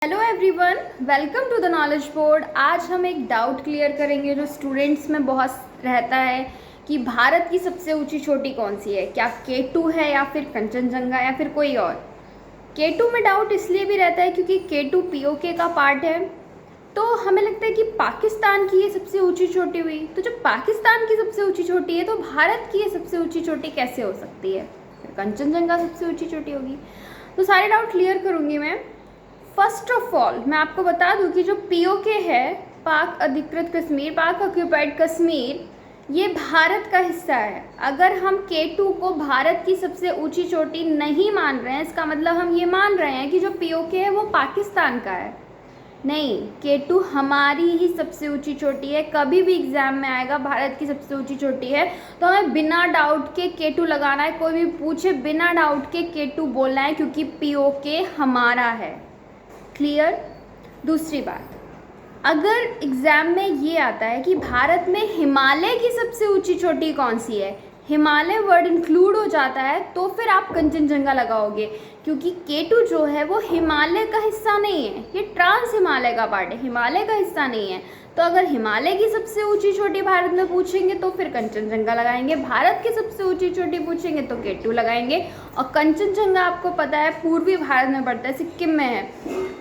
Hello everyone, welcome to the knowledge board. आज हम एक डाउट क्लियर करेंगे जो स्टूडेंट्स में बहुत रहता है कि भारत की सबसे ऊंची चोटी कौन सी है। क्या K2 है या फिर कंचनजंगा या फिर कोई और। K2 में डाउट इसलिए भी रहता है क्योंकि K2 POK का पार्ट है, तो हमें लगता है कि पाकिस्तान की ये सबसे ऊंची चोटी हुई। तो जब पाकिस्तान की सबसे ऊंची चोटी है तो भारत की ये सबसे ऊंची चोटी कैसे हो सकती है। फिर कंचनजंगा सबसे ऊंची चोटी होगी। तो सारे डाउट क्लियर करूँगी मैं। फर्स्ट ऑफ ऑल मैं आपको बता दूं कि जो POK है, पाक अधिकृत कश्मीर, पाक ऑक्यूपाइड कश्मीर, ये भारत का हिस्सा है। अगर हम K2 को भारत की सबसे ऊंची चोटी नहीं मान रहे हैं, इसका मतलब हम ये मान रहे हैं कि जो POK है वो पाकिस्तान का है। नहीं, K2 हमारी ही सबसे ऊंची चोटी है। कभी भी एग्जाम में आएगा भारत की सबसे ऊंची चोटी है तो हमें बिना डाउट के K2 लगाना है। कोई भी पूछे बिना डाउट के K2 बोलना है क्योंकि POK हमारा है। क्लियर। दूसरी बात, अगर एग्ज़ाम में ये आता है कि भारत में हिमालय की सबसे ऊंची चोटी कौन सी है, हिमालय वर्ड इंक्लूड हो जाता है तो फिर आप कंचनजंगा लगाओगे, क्योंकि K2 जो है वो हिमालय का हिस्सा नहीं है, ये ट्रांस हिमालय का पार्ट है, हिमालय का हिस्सा नहीं है। तो अगर हिमालय की सबसे ऊंची चोटी भारत में पूछेंगे तो फिर कंचनजंगा लगाएंगे, भारत की सबसे ऊंची चोटी पूछेंगे तो K2 लगाएंगे। और कंचनजंगा आपको पता है पूर्वी भारत में पड़ता है, सिक्किम में है।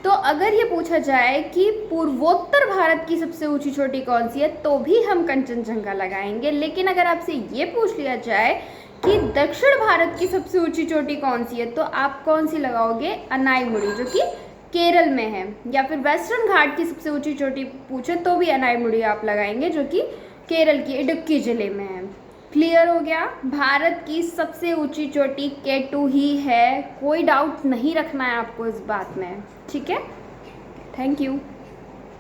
तो अगर ये पूछा जाए कि पूर्वोत्तर भारत की सबसे ऊंची चोटी कौन सी है तो भी हम कंचनजंगा लगाएंगे। लेकिन अगर आपसे ये पूछ लिया जाए कि दक्षिण भारत की सबसे ऊंची चोटी कौन सी है तो आप कौन सी लगाओगे, अनाईमुड़ी, जो कि केरल में है। या फिर वेस्टर्न घाट की सबसे ऊंची चोटी पूछे तो भी अनाईमुड़ी आप लगाएंगे, जो कि केरल की इडुक्की जिले में है। क्लियर हो गया। भारत की सबसे ऊंची चोटी K2 ही है, कोई डाउट नहीं रखना है आपको इस बात में। ठीक है, थैंक यू।